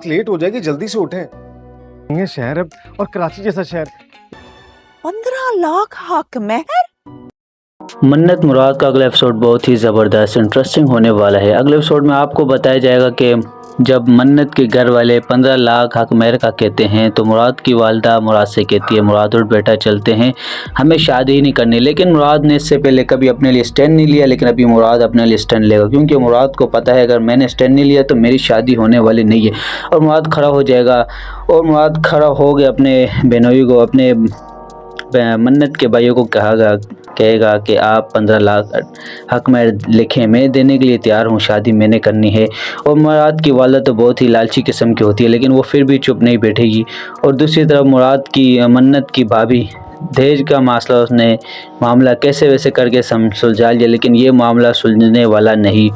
Late हो जाएगी, जल्दी से उठें। ये शहर है और कराची जैसा शहर। 15 लाख हक महर। मन्नत मुराद का अगला एपिसोड बहुत ही ज़बरदस्त इंटरेस्टिंग होने वाला है। अगले एपिसोड में आपको बताया जाएगा कि जब मन्नत के घर वाले 15 लाख हक महर का कहते हैं तो मुराद की वालदा मुराद से कहती है, मुराद और बेटा चलते हैं, हमें शादी ही नहीं करनी। लेकिन मुराद ने इससे पहले कभी अपने लिए स्टैंड नहीं लिया, लेकिन अभी मुराद अपने लिए स्टैंड लेगा, क्योंकि मुराद को पता है अगर मैंने स्टैंड नहीं लिया तो मेरी शादी होने वाली नहीं है। और मुराद खड़ा हो जाएगा, और मुराद खड़ा हो गया अपने बहनोई को, अपने मन्नत के भाइयों को कहेगा कि आप 15 लाख हक महर लिखें, मैं देने के लिए तैयार हूँ, शादी मैंने करनी है। और मुराद की वालदा तो बहुत ही लालची किस्म की होती है, लेकिन वो फिर भी चुप नहीं बैठेगी। और दूसरी तरफ मुराद की मन्नत की भाभी दहेज का मसला, उसने मामला कैसे वैसे करके सुलझा लिया, लेकिन ये मामला सुलझने वाला नहीं।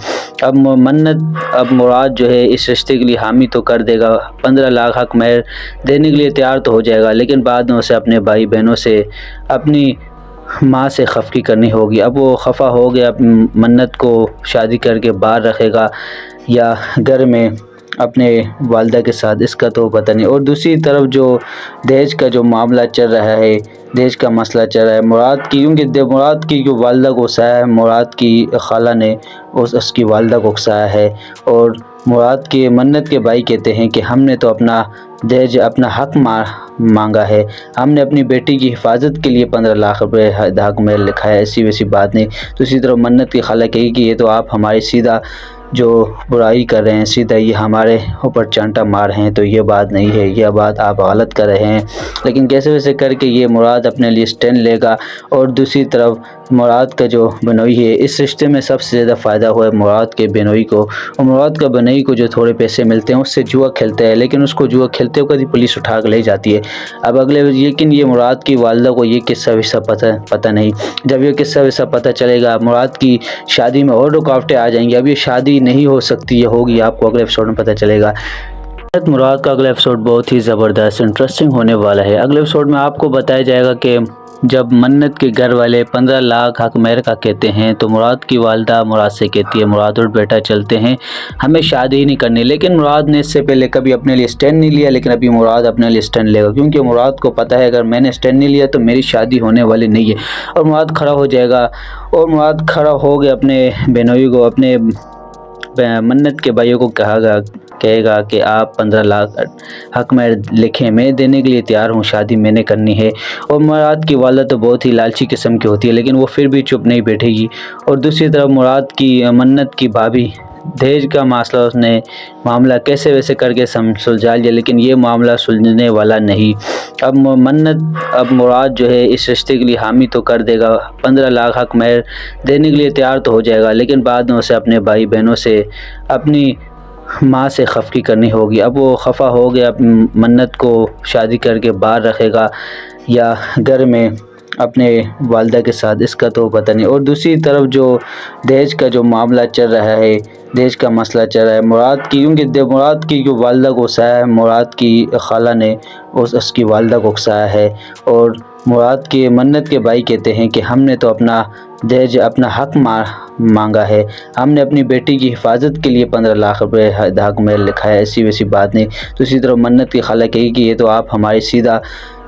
अब मुराद जो है इस रिश्ते के लिए हामी तो कर देगा, 15 लाख हक महर देने के लिए तैयार तो हो जाएगा, लेकिन बाद में उसे अपने भाई बहनों से, अपनी माँ से खफकी करनी होगी। अब वो खफा हो गया, मन्नत को शादी करके बाहर रखेगा या घर में अपने वालदा के साथ, इसका तो पता नहीं। और दूसरी तरफ जो दहेज का जो मामला चल रहा है, दहेज का मसला चल रहा है मुराद की, क्योंकि मुराद की जो वालदा को उकसाया है, मुराद की खाला ने उसकी वालदा को उकसाया है। और मुराद के मन्नत के भाई कहते हैं कि हमने तो अपना दहेज, अपना हक मांगा है, हमने अपनी बेटी की हिफाजत के लिए 15 लाख रुपए हक महर लिखा है, ऐसी वैसी बात नहीं। दूसरी तरफ मन्नत की खाला कही कि ये तो आप हमारी सीधा जो बुराई कर रहे हैं, सीधा ये हमारे ऊपर चांटा मार रहे हैं, तो ये बात नहीं है, यह बात आप गलत कर रहे हैं। लेकिन कैसे वैसे करके ये मुराद अपने लिए स्टैंड लेगा। और दूसरी तरफ मुराद का जो बनोई है, इस रिश्ते में सबसे ज़्यादा फ़ायदा हुआ है मुराद के बनोई को। और मुराद का बनोई को जो थोड़े पैसे मिलते हैं उससे जुआ खेलता है, लेकिन उसको जुआ खेलते हुए कभी पुलिस उठा कर ले जाती है। अब लेकिन ये मुराद की वालदा को ये किस्सा विस्सा पता नहीं। जब ये किस्सा विस्सा पता चलेगा, मुराद की शादी में और रुकावटें आ जाएंगी। अब ये शादी नहीं हो सकती, ये होगी, आपको अगले एपिसोड में पता चलेगा। मुराद का अगला एपिसोड बहुत ही ज़बरदस्त इंटरेस्टिंग होने वाला है। अगले एपिसोड में आपको बताया जाएगा कि जब मन्नत के घर वाले 15 लाख हक महर का कहते हैं तो मुराद की वालदा मुराद से कहती है, मुराद और बेटा चलते हैं, हमें शादी ही नहीं करनी। लेकिन मुराद ने इससे पहले कभी अपने लिए स्टैंड नहीं लिया, लेकिन अभी मुराद अपने लिए स्टैंड लेगा, क्योंकि मुराद को पता है अगर मैंने स्टैंड नहीं लिया तो मेरी शादी होने वाली नहीं है। और मुराद खड़ा हो जाएगा, और मुराद खड़ा हो गया अपने बहनोई को, अपने मन्नत के भाइयों को कहेगा कि आप 15 लाख हक महर लिखें, मैं देने के लिए तैयार हूँ, शादी मैंने करनी है। और मुराद की वालदा तो बहुत ही लालची किस्म की होती है, लेकिन वो फिर भी चुप नहीं बैठेगी। और दूसरी तरफ मुराद की मन्नत की भाभी दहेज का मसला, उसने मामला कैसे वैसे करके सुलझा लिया, लेकिन ये मामला सुलझने वाला नहीं। अब मुराद जो है इस रिश्ते के लिए हामी तो कर देगा, 15 लाख हक महर देने के लिए तैयार तो हो जाएगा, लेकिन बाद में उसे अपने भाई बहनों से, अपनी माँ से खफकी करनी होगी। अब वो खफा हो गया, मन्नत को शादी करके बाहर रखेगा या घर में अपने वालदा के साथ, इसका तो पता नहीं। और दूसरी तरफ जो दहेज का जो मामला चल रहा है, दहेज का मसला चल रहा है मुराद की, क्योंकि मुराद की जो वालदा को उकसाया है, मुराद की खाला ने उसकी वालदा को उकसाया है। और मुराद के मन्नत के भाई कहते हैं कि हमने तो अपना दहेज, अपना हक मांगा है, हमने अपनी बेटी की हिफाजत के लिए 15 लाख रुपए हक महर लिखा है, ऐसी वैसी बात नहीं। दूसरी तरफ मन्नत की खाला कही कि ये तो आप हमारी सीधा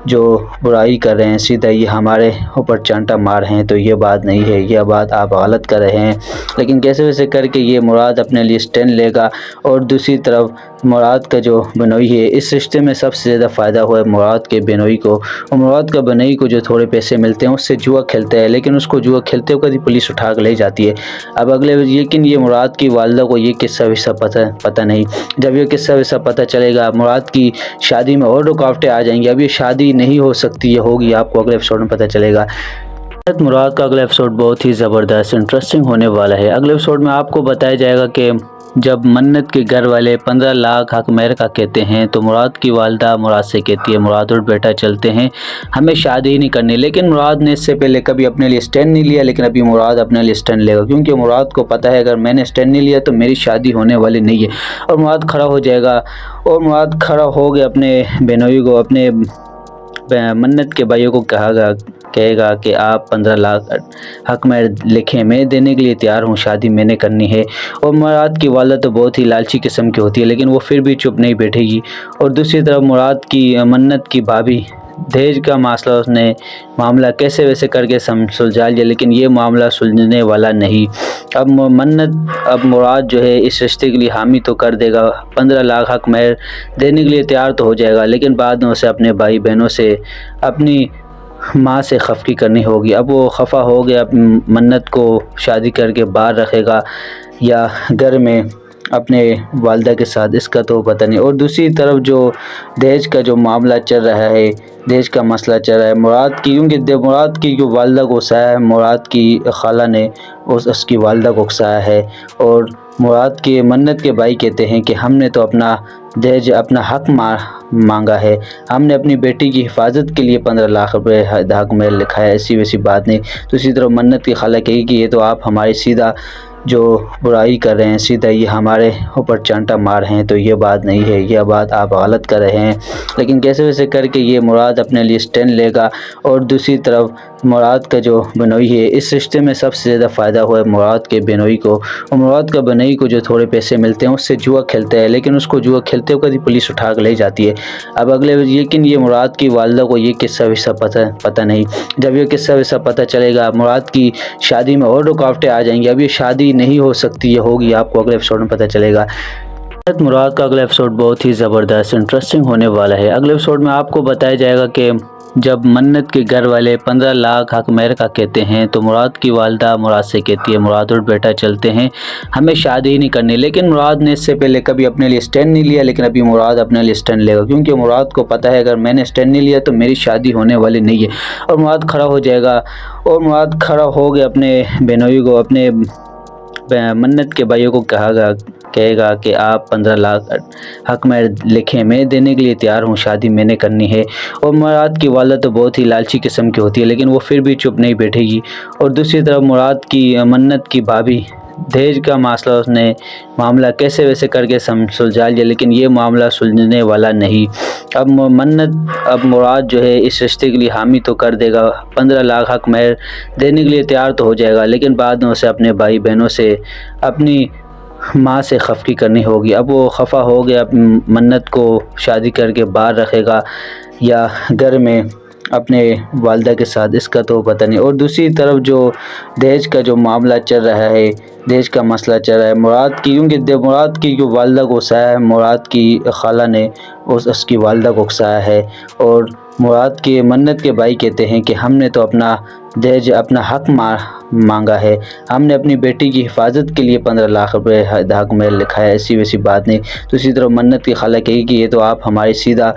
जो बुराई कर रहे हैं, सीधा ये हमारे ऊपर चांटा मार रहे हैं, तो ये बात नहीं है, यह बात आप गलत कर रहे हैं। लेकिन कैसे वैसे करके ये मुराद अपने लिए स्टैंड लेगा। और दूसरी तरफ मुराद का जो बनोई है, इस रिश्ते में सबसे ज़्यादा फ़ायदा हुआ है मुराद के बनोई को। और मुराद का बनोई को जो थोड़े पैसे मिलते हैं उससे जुआ खेलता है, लेकिन उसको जुआ खेलते हुए कभी पुलिस उठा कर ले जाती है। अब लेकिन ये मुराद की वालदा को ये किस्सा विस्सा पता नहीं। जब ये किस्सा विस्सा पता चलेगा, मुराद की शादी में और रुकावटें आ जाएंगी। अब ये शादी नहीं हो सकती, ये होगी, आपको अगले एपिसोड में पता चलेगा। मुराद का अगला एपिसोड बहुत ही ज़बरदस्त इंटरेस्टिंग होने वाला है। अगले एपिसोड में आपको बताया जाएगा कि जब मन्नत के घर वाले 15 लाख हक महर का कहते हैं तो मुराद की वालदा मुराद से कहती है, मुराद और बेटा चलते हैं, हमें शादी ही नहीं करनी। लेकिन मुराद ने इससे पहले कभी अपने लिए स्टैंड नहीं लिया, लेकिन अभी मुराद अपने लिए स्टैंड लेगा, क्योंकि मुराद को पता है अगर मैंने स्टैंड नहीं लिया तो मेरी शादी होने वाली नहीं है। और मुराद खड़ा हो जाएगा, और मुराद खड़ा हो गया अपने बहनोई को, अपने मन्नत के भाइयों को کہے گا کہ آپ 15 لاکھ حق مہر لکھیں، میں دینے کے لیے تیار ہوں، شادی میں نے کرنی ہے۔ اور مراد کی والدہ تو بہت ہی لالچی قسم کی ہوتی ہے، لیکن وہ پھر بھی چپ نہیں بیٹھے گی۔ اور دوسری طرف مراد کی منت کی بھابھی دہیج کا مسئلہ اس نے معاملہ کیسے ویسے کر کے سلجھا لیا، لیکن یہ معاملہ سلجھنے والا نہیں۔ اب مراد جو ہے اس رشتے کے لیے حامی تو کر دے گا، 15 لاکھ حق مہر دینے کے لیے تیار تو ہو جائے گا، لیکن بعد میں اسے اپنے بھائی بہنوں سے، اپنی ماں سے خفگی کرنی ہوگی۔ اب وہ خفا ہو گیا، منت کو شادی کر کے باہر رکھے گا یا گھر میں اپنے والدہ کے ساتھ، اس کا تو پتہ نہیں۔ اور دوسری طرف جو دہیج کا جو معاملہ چل رہا ہے، دہیج کا مسئلہ چل رہا ہے، مراد کی جو والدہ کو اکسایا ہے، مراد کی خالہ نے اس کی والدہ کو اکسایا ہے، اور مراد کے منت کے بھائی کہتے ہیں کہ ہم نے تو اپنا دہیج، اپنا حق مانگا ہے، ہم نے اپنی بیٹی کی حفاظت کے لیے 15 لاکھ روپے حق مہر لکھا ہے، ایسی ویسی بات نہیں۔ دوسری طرف منت کی خالہ کہی کہ یہ تو آپ ہماری سیدھا جو برائی کر رہے ہیں، سیدھا یہ ہمارے اوپر چانٹا مار ہیں، تو یہ بات نہیں ہے، یہ بات آپ غلط کر رہے ہیں۔ لیکن کیسے ویسے کر کے یہ مراد اپنے لیے سٹینڈ لے گا۔ اور دوسری طرف مراد کا جو بنوئی ہے، اس رشتے میں سب سے زیادہ فائدہ ہوا ہے مراد کے بنوئی کو، اور مراد کا بنوئی کو جو تھوڑے پیسے ملتے ہیں اس سے جوا کھیلتا ہے، لیکن اس کو جوا کھیلتے ہوئے پولیس اٹھا کے لے جاتی ہے۔ اب لیکن یہ مراد کی والدہ کو یہ قصہ وصہ پتہ نہیں۔ جب یہ قصہ وصہ پتہ چلے گا، مراد کی شادی میں اور رکاوٹیں آ جائیں گی، اب یہ شادی نہیں ہو سکتی، یہ ہوگی، آپ کو اگلے ایپیسوڈ میں پتہ چلے گا۔ مراد کا اگلا ایپیسوڈ بہت ہی زبردست انٹرسٹنگ ہونے والا ہے۔ اگلے ایپیسوڈ میں آپ کو بتایا جائے گا کہ جب منت کے گھر والے 15 لاکھ حق مہر کا کہتے ہیں تو مراد کی والدہ مراد سے کہتی ہے، مراد اور بیٹا چلتے ہیں، ہمیں شادی ہی نہیں کرنی۔ لیکن مراد نے اس سے پہلے کبھی اپنے لیے سٹینڈ نہیں لیا، لیکن ابھی مراد اپنے لیے سٹینڈ لے گا، کیونکہ مراد کو پتہ ہے اگر میں نے سٹینڈ نہیں لیا تو میری شادی ہونے والی نہیں ہے، اور مراد کھڑا ہو جائے گا۔ اور مراد کھڑا ہو گیا اپنے بہنوئی کو، اپنے منت کے بھائیوں کو کہے گا کہ آپ 15 لاکھ حق مہر لکھیں، میں دینے کے لیے تیار ہوں، شادی میں نے کرنی ہے۔ اور مراد کی والدہ تو بہت ہی لالچی قسم کی ہوتی ہے، لیکن وہ پھر بھی چپ نہیں بیٹھے گی۔ اور دوسری طرف مراد کی منت کی بھابھی دہیج کا مسئلہ اس نے معاملہ کیسے ویسے کر کے سلجھا لیا، لیکن یہ معاملہ سلجھنے والا نہیں۔ اب مراد جو ہے اس رشتے کے لیے حامی تو کر دے گا، 15 لاکھ حق مہر دینے کے لیے تیار تو ہو جائے گا، لیکن بعد میں اسے اپنے بھائی بہنوں سے، اپنی ماں سے خفگی کرنی ہوگی۔ اب وہ خفا ہو گیا، منت کو شادی کر کے باہر رکھے گا یا گھر میں اپنے والدہ کے ساتھ، اس کا تو پتہ نہیں۔ اور دوسری طرف جو دہیج کا جو معاملہ چل رہا ہے، دہیج کا مسئلہ چل رہا ہے، مراد کی جو والدہ کو اکسایا ہے، مراد کی خالہ نے اس کی والدہ کو اکسایا ہے، اور مراد کے منت کے بھائی کہتے ہیں کہ ہم نے تو اپنا دہیج، اپنا حق مانگا ہے، ہم نے اپنی بیٹی کی حفاظت کے لیے 15 لاکھ روپے حق مہر لکھا ہے، ایسی ویسی بات نہیں۔ دوسری طرف منت کی خالہ کہی کہ یہ تو آپ ہماری سیدھا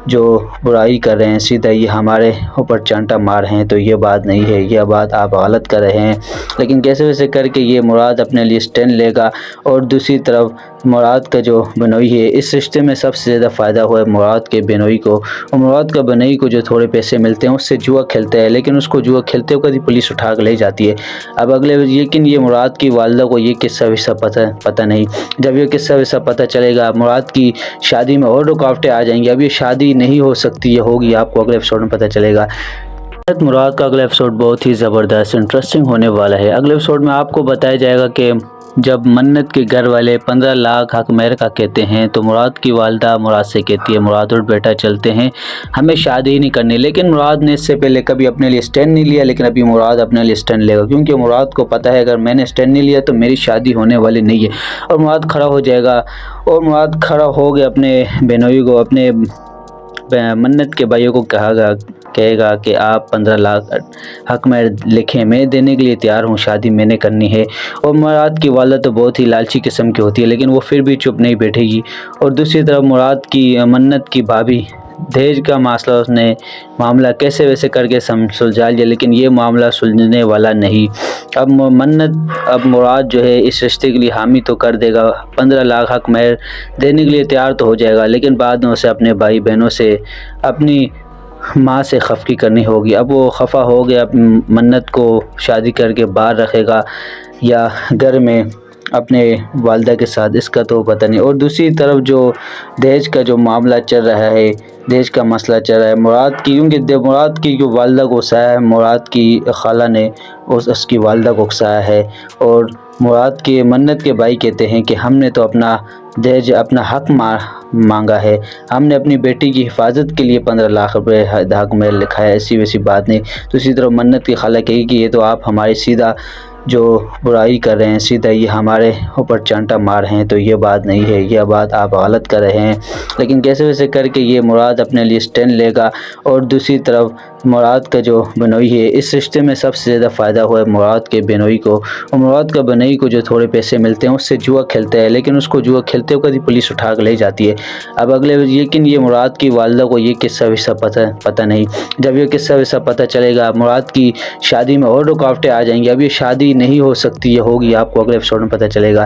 جو برائی کر رہے ہیں، سیدھا یہ ہمارے اوپر چانٹا مار ہیں، تو یہ بات نہیں ہے، یہ بات آپ غلط کر رہے ہیں۔ لیکن کیسے ویسے کر کے یہ مراد اپنے لیے سٹینڈ لے گا۔ اور دوسری طرف مراد کا جو بنوئی ہے، اس رشتے میں سب سے زیادہ فائدہ ہوا ہے مراد کے بنوئی کو، اور مراد کا بنوئی کو جو تھوڑے پیسے ملتے ہیں اس سے جوا کھیلتا ہے، لیکن اس کو جوا کھیلتے ہوئے پولیس اٹھا کے لے جاتی ہے۔ اب لیکن یہ مراد کی والدہ کو یہ قصہ وصہ پتہ نہیں۔ جب یہ قصہ وصہ پتہ چلے گا، مراد کی شادی میں اور رکاوٹیں آ جائیں گی، اب یہ شادی نہیں ہو سکتی، یہ ہوگی، آپ کو اگلے ایپیسوڈ میں پتہ چلے گا۔ مراد کا اگلا ایپیسوڈ بہت ہی زبردست انٹرسٹنگ ہونے والا ہے۔ اگلے ایپیسوڈ میں آپ کو بتایا جائے گا کہ جب منت کے گھر والے 15 لاکھ حق مہر کا کہتے ہیں تو مراد کی والدہ مراد سے کہتی ہے، مراد اور بیٹا چلتے ہیں، ہمیں شادی ہی نہیں کرنی۔ لیکن مراد نے اس سے پہلے کبھی اپنے لیے سٹینڈ نہیں لیا، لیکن ابھی مراد اپنے لیے سٹینڈ لے گا، کیونکہ مراد کو پتہ ہے اگر میں نے سٹینڈ نہیں لیا تو میری شادی ہونے والی نہیں ہے، اور مراد کھڑا ہو جائے گا۔ اور مراد کھڑا ہو گیا اپنے بہنوئی کو، اپنے منت کے بھائیوں کو کہے گا کہ آپ 15 لاکھ حق مہر لکھیں، میں دینے کے لیے تیار ہوں، شادی میں نے کرنی ہے۔ اور مراد کی والدہ تو بہت ہی لالچی قسم کی ہوتی ہے، لیکن وہ پھر بھی چپ نہیں بیٹھے گی۔ اور دوسری طرف مراد کی منت کی بھابھی دہیج کا مسئلہ اس نے معاملہ کیسے ویسے کر کے سلجھا لیا، لیکن یہ معاملہ سلجھنے والا نہیں۔ اب مراد جو ہے اس رشتے کے لیے حامی تو کر دے گا، 15 لاکھ حق مہر دینے کے لیے تیار تو ہو جائے گا، لیکن بعد میں اسے اپنے بھائی بہنوں سے، اپنی ماں سے خفگی کرنی ہوگی۔ اب وہ خفا ہو گیا، منت کو شادی کر کے باہر رکھے گا یا گھر میں اپنے والدہ کے ساتھ، اس کا تو پتہ نہیں۔ اور دوسری طرف جو دہیج کا جو معاملہ چل رہا ہے، دہیج کا مسئلہ چل رہا ہے، مراد کی کیونکہ مراد کی جو والدہ کو اکسایا ہے، مراد کی خالہ نے اس کی والدہ کو اکسایا ہے، اور مراد کے منت کے بھائی کہتے ہیں کہ ہم نے تو اپنا دہیج، اپنا حق مانگا ہے، ہم نے اپنی بیٹی کی حفاظت کے لیے 15 لاکھ روپے حق مہر لکھا ہے، ایسی ویسی بات نہیں۔ دوسری طرف منت کی خالہ کہی کہ یہ تو آپ ہمارے سیدھا جو برائی کر رہے ہیں، سیدھا یہ ہمارے اوپر چانٹا مار ہیں، تو یہ بات نہیں ہے، یہ بات آپ غلط کر رہے ہیں۔ لیکن کیسے ویسے کر کے یہ مراد اپنے لیے سٹینڈ لے گا، اور دوسری طرف مراد کا جو بنوئی ہے، اس رشتے میں سب سے زیادہ فائدہ ہوا ہے مراد کے بنوئی کو، اور مراد کا بنوئی کو جو تھوڑے پیسے ملتے ہیں اس سے جوا کھیلتا ہے، لیکن اس کو جوا کھیلتے ہوئے پولیس اٹھا کے لے جاتی ہے۔ اب لیکن یہ مراد کی والدہ کو یہ قصہ وصہ پتہ نہیں۔ جب یہ قصہ وصہ پتہ چلے گا، مراد کی شادی میں اور رکاوٹیں آ جائیں گی۔ اب یہ شادی نہیں ہو سکتی، یہ ہوگی، آپ کو اگلے ایپیسوڈ میں پتہ چلے گا۔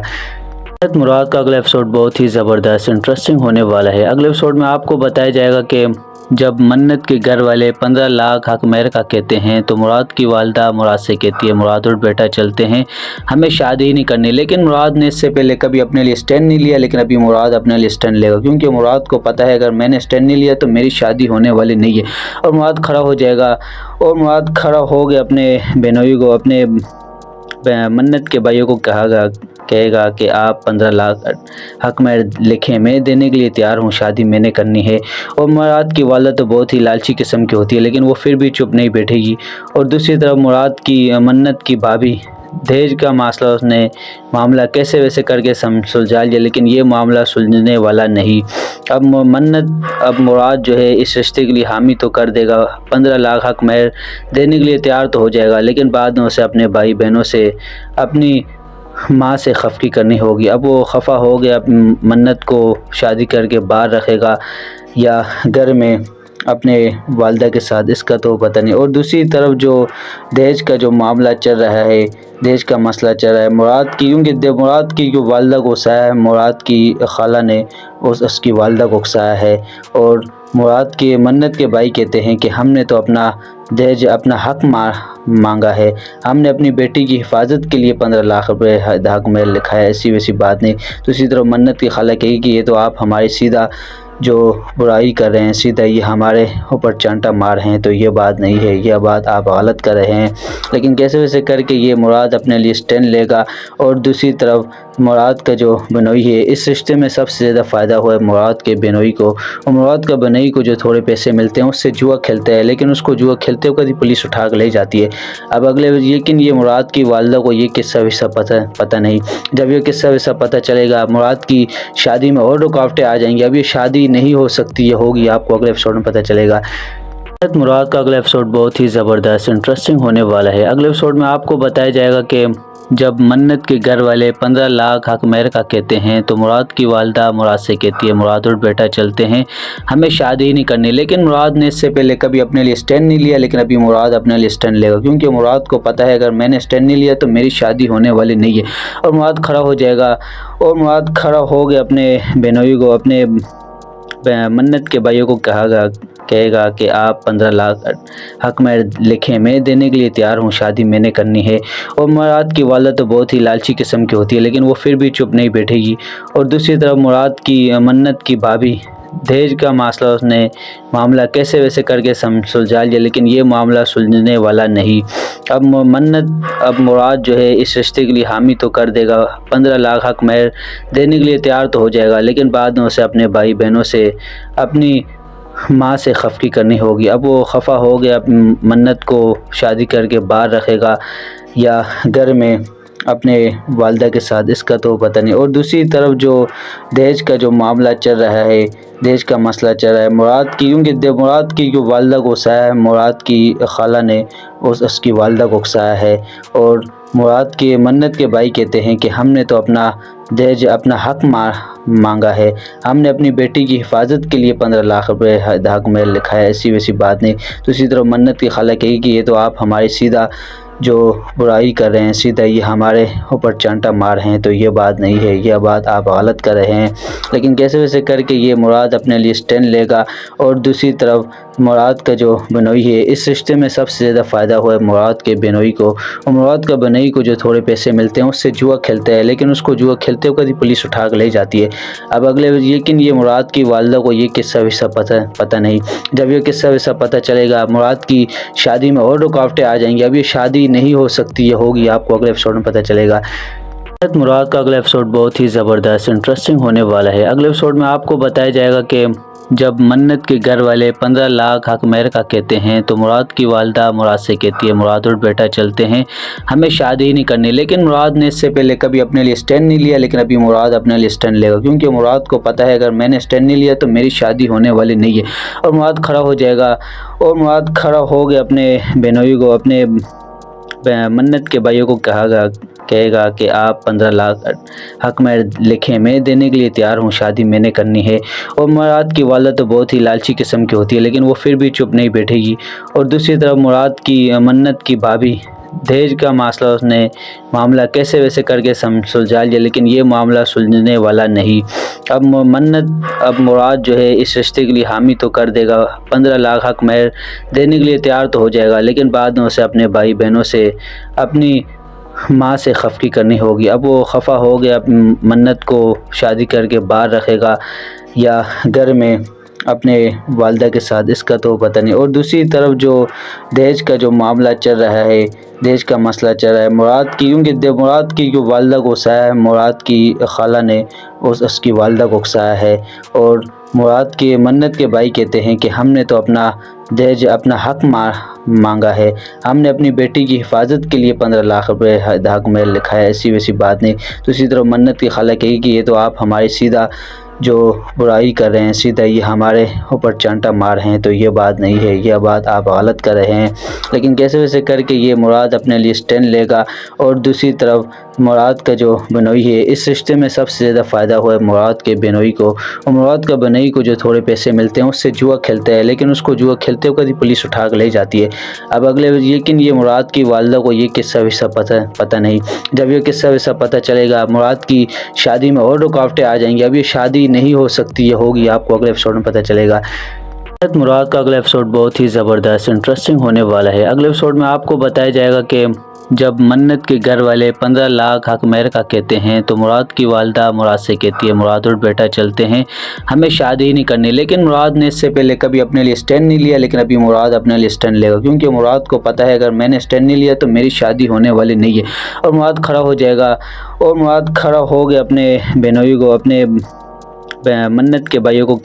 مراد کا اگلا ایپیسوڈ بہت ہی زبردست انٹرسٹنگ ہونے والا ہے۔ اگلے ایپیسوڈ میں آپ کو بتایا جائے گا کہ جب منت کے گھر والے 15 لاکھ حق مہر کا کہتے ہیں تو مراد کی والدہ مراد سے کہتی ہے مراد اور بیٹا چلتے ہیں، ہمیں شادی ہی نہیں کرنی۔ لیکن مراد نے اس سے پہلے کبھی اپنے لیے سٹینڈ نہیں لیا، لیکن ابھی مراد اپنے لیے سٹینڈ لے گا، کیونکہ مراد کو پتہ ہے اگر میں نے سٹینڈ نہیں لیا تو میری شادی ہونے والی نہیں ہے، اور مراد کھڑا ہو جائے گا، اور مراد کھڑا ہو گیا اپنے بہنوئی کو، اپنے منت کے بھائیوں کو کہے گا کہ آپ 15 لاکھ حق مہر لکھیں، میں دینے کے لیے تیار ہوں، شادی میں نے کرنی ہے۔ اور مراد کی والدہ تو بہت ہی لالچی قسم کی ہوتی ہے، لیکن وہ پھر بھی چپ نہیں بیٹھے گی۔ اور دوسری طرف مراد کی منت کی بھابھی، دہیج کا مسئلہ اس نے معاملہ کیسے ویسے کر کے سلجھا لیا، لیکن یہ معاملہ سلجھنے والا نہیں۔ اب مراد جو ہے اس رشتے کے لیے حامی تو کر دے گا، 15 لاکھ حق مہر دینے کے لیے تیار تو ہو جائے گا، لیکن بعد میں اسے اپنے بھائی بہنوں سے، اپنی ماں سے خفگی کرنی ہوگی۔ اب وہ خفا ہو گیا، منت کو شادی کر کے باہر رکھے گا یا گھر میں اپنے والدہ کے ساتھ، اس کا تو پتہ نہیں۔ اور دوسری طرف جو دہیج کا جو معاملہ چل رہا ہے، دہیج کا مسئلہ چل رہا ہے، مراد کی کیونکہ مراد کی جو والدہ کو اکسایا ہے، مراد کی خالہ نے اس کی والدہ کو اکسایا ہے، اور مراد کے منت کے بھائی کہتے ہیں کہ ہم نے تو اپنا دہیج، اپنا حق مانگا ہے، ہم نے اپنی بیٹی کی حفاظت کے لیے 15 لاکھ روپے حق مہر لکھا ہے، ایسی ویسی بات نہیں۔ دوسری طرف منت کی خالہ کہی کہ یہ تو آپ ہمارے سیدھا جو برائی کر رہے ہیں، سیدھا یہ ہمارے اوپر چانٹا مار ہیں، تو یہ بات نہیں ہے، یہ بات آپ غلط کر رہے ہیں۔ لیکن کیسے ویسے کر کے یہ مراد اپنے لیے سٹینڈ لے گا، اور دوسری طرف مراد کا جو بنوئی ہے، اس رشتے میں سب سے زیادہ فائدہ ہوا ہے مراد کے بنوئی کو، اور مراد کا بنوئی کو جو تھوڑے پیسے ملتے ہیں اس سے جوا کھیلتا ہے، لیکن اس کو جوا کھیلتے ہوئے پولیس اٹھا کے لے جاتی ہے۔ اب لیکن یہ مراد کی والدہ کو یہ قصہ وصہ پتہ نہیں۔ جب یہ قصہ وصہ پتہ چلے گا، مراد کی شادی میں اور رکاوٹیں آ جائیں گی۔ اب یہ شادی نہیں ہو سکتی، یہ ہوگی، آپ کو اگلے ایپیسوڈ میں پتہ چلے گا۔ مراد کا اگلا ایپیسوڈ بہت ہی زبردست انٹرسٹنگ ہونے والا ہے۔ اگلے ایپیسوڈ میں آپ کو بتایا جائے گا کہ جب منت کے گھر والے 15 لاکھ حق مہر کا کہتے ہیں تو مراد کی والدہ مراد سے کہتی ہے مراد اور بیٹا چلتے ہیں، ہمیں شادی ہی نہیں کرنی۔ لیکن مراد نے اس سے پہلے کبھی اپنے لیے سٹینڈ نہیں لیا، لیکن ابھی مراد اپنے لیے سٹینڈ لے گا، کیونکہ مراد کو پتہ ہے اگر میں نے سٹینڈ نہیں لیا تو میری شادی ہونے والی نہیں ہے، اور مراد کھڑا ہو جائے گا، اور مراد کھڑا ہو گیا اپنے بہنوئی کو، اپنے منت کے بھائیوں کو کہے گا کہ آپ 15 لاکھ حق مہر لکھیں، میں دینے کے لیے تیار ہوں، شادی میں نے کرنی ہے۔ اور مراد کی والدہ تو بہت ہی لالچی قسم کی ہوتی ہے، لیکن وہ پھر بھی چپ نہیں بیٹھے گی۔ اور دوسری طرف مراد کی منت کی بھابھی، دہیج کا مسئلہ اس نے معاملہ کیسے ویسے کر کے سلجھا لیا، لیکن یہ معاملہ سلجھنے والا نہیں۔ اب مراد جو ہے اس رشتے کے لیے حامی تو کر دے گا، 15 لاکھ حق مہر دینے کے لیے تیار تو ہو جائے گا، لیکن بعد میں اسے اپنے بھائی بہنوں سے، اپنی ماں سے خفگی کرنی ہوگی۔ اب وہ خفا ہو گیا، منت کو شادی کر کے باہر رکھے گا یا گھر میں اپنے والدہ کے ساتھ، اس کا تو پتہ نہیں۔ اور دوسری طرف جو دہیج کا جو معاملہ چل رہا ہے، دہیج کا مسئلہ چل رہا ہے، مراد کی کیونکہ مراد کی جو والدہ کو اکسایا ہے، مراد کی خالہ نے اس کی والدہ کو اکسایا ہے، اور مراد کے منت کے بھائی کہتے ہیں کہ ہم نے تو اپنا دہیج، اپنا حق مانگا ہے، ہم نے اپنی بیٹی کی حفاظت کے لیے 15 لاکھ روپے حق مہر لکھا ہے، ایسی ویسی بات نہیں۔ دوسری طرف منت کی خالہ کہی کہ یہ تو آپ ہمارے سیدھا جو برائی کر رہے ہیں سیدھا یہ ہمارے اوپر چانٹا مار رہے ہیں، تو یہ بات نہیں ہے، یہ بات آپ غلط کر رہے ہیں۔ لیکن کیسے ویسے کر کے یہ مراد اپنے لیے اسٹینڈ لے گا، اور دوسری طرف مراد کا جو بنوئی ہے اس رشتے میں سب سے زیادہ فائدہ ہوا ہے مراد کے بنوئی کو، اور مراد کا بنوئی کو جو تھوڑے پیسے ملتے ہیں اس سے جوا کھیلتا ہے، لیکن اس کو جوا کھیلتے ہوئے پولیس اٹھا کے لے جاتی ہے۔ اب لیکن یہ مراد کی والدہ کو یہ قصہ وصہ پتہ نہیں۔ جب یہ قصہ وصہ پتہ چلے گا، مراد کی شادی میں اور رکاوٹیں آ جائیں گی۔ اب یہ شادی نہیں ہو سکتی، یہ ہوگی، آپ کو اگلے ایپیسوڈ میں پتہ چلے گا۔ مراد کا اگلا ایپیسوڈ بہت ہی زبردست انٹرسٹنگ ہونے والا ہے۔ اگلے ایپیسوڈ میں آپ کو بتایا جائے گا کہ جب منت کے گھر والے 15 لاکھ حق مہر کا کہتے ہیں تو مراد کی والدہ مراد سے کہتی ہے مراد اور بیٹا چلتے ہیں، ہمیں شادی ہی نہیں کرنی۔ لیکن مراد نے اس سے پہلے کبھی اپنے لیے اسٹینڈ نہیں لیا، لیکن ابھی مراد اپنے لیے اسٹینڈ لے گا، کیونکہ مراد کو پتہ ہے اگر میں نے اسٹینڈ نہیں لیا تو میری شادی ہونے والی نہیں ہے، اور مراد کھڑا ہو جائے گا۔ اور مراد کھڑا ہو گیا اپنے بہنوئی کو، اپنے منت کے بھائیوں کو کہے گا کہ آپ 15 لاکھ حق مہر لکھیں، میں دینے کے لیے تیار ہوں، شادی میں نے کرنی ہے۔ اور مراد کی والدہ تو بہت ہی لالچی قسم کی ہوتی ہے، لیکن وہ پھر بھی چپ نہیں بیٹھے گی۔ اور دوسری طرف مراد کی منت کی بھابھی دہیج کا مسئلہ، اس نے معاملہ کیسے ویسے کر کے سلجھا لیا، لیکن یہ معاملہ سلجھنے والا نہیں۔ اب مراد جو ہے اس رشتے کے لیے حامی تو کر دے گا، 15 لاکھ حق مہر دینے کے لیے تیار تو ہو جائے گا، لیکن بعد میں اسے اپنے بھائی بہنوں سے، اپنی ماں سے خفگی کرنی ہوگی۔ اب وہ خفا ہو گیا، منت کو شادی کر کے باہر رکھے گا یا گھر میں اپنے والدہ کے ساتھ، اس کا تو پتہ نہیں۔ اور دوسری طرف جو دہیج کا جو معاملہ چل رہا ہے، دہیج کا مسئلہ چل رہا ہے مراد کی، کیونکہ مراد کی جو والدہ کو اکسایا ہے، مراد کی خالہ نے اس کی والدہ کو اکسایا ہے، اور مراد کے منت کے بھائی کہتے ہیں کہ ہم نے تو اپنا دہیج، اپنا حق مانگا ہے، ہم نے اپنی بیٹی کی حفاظت کے لیے 15 لاکھ روپے حق مہر لکھا ہے، ایسی ویسی بات نہیں۔ دوسری طرف منت کی خالہ کہی کہ یہ تو آپ ہمارے سیدھا جو برائی کر رہے ہیں سیدھا یہ ہمارے اوپر چانٹا مار رہے ہیں، تو یہ بات نہیں ہے، یہ بات آپ غلط کر رہے ہیں۔ لیکن کیسے ویسے کر کے یہ مراد اپنے لیے اسٹینڈ لے گا، اور دوسری طرف مراد کا جو بنوئی ہے اس رشتے میں سب سے زیادہ فائدہ ہوا ہے مراد کے بنوئی کو، اور مراد کا بنوئی کو جو تھوڑے پیسے ملتے ہیں اس سے جوا کھیلتا ہے، لیکن اس کو جوا کھیلتے ہوئے پولیس اٹھا کے لے جاتی ہے۔ اب لیکن یہ مراد کی والدہ کو یہ قصہ وصہ پتہ نہیں۔ جب یہ قصہ وصہ پتہ چلے گا، مراد کی شادی میں اور رکاوٹیں آ جائیں گی۔ اب یہ شادی نہیں ہو سکتی، یہ ہوگی، آپ کو اگلے ایپیسوڈ میں پتہ چلے گا۔ مراد کا اگلا ایپیسوڈ بہت ہی زبردست انٹرسٹنگ ہونے والا ہے۔ اگلے ایپیسوڈ میں آپ کو بتایا جائے گا کہ جب منت کے گھر والے 15 لاکھ حق مہر کا کہتے ہیں تو مراد کی والدہ مراد سے کہتی ہے مراد اور بیٹا چلتے ہیں، ہمیں شادی ہی نہیں کرنی۔ لیکن مراد نے اس سے پہلے کبھی اپنے لیے اسٹینڈ نہیں لیا، لیکن ابھی مراد اپنے لیے اسٹینڈ لے گا، کیونکہ مراد کو پتہ ہے اگر میں نے اسٹینڈ نہیں لیا تو میری شادی ہونے والی نہیں ہے، اور مراد کھڑا ہو جائے گا۔ اور مراد کھڑا ہو گیا اپنے بہنوئی کو، اپنے منت کے بھائیوں کو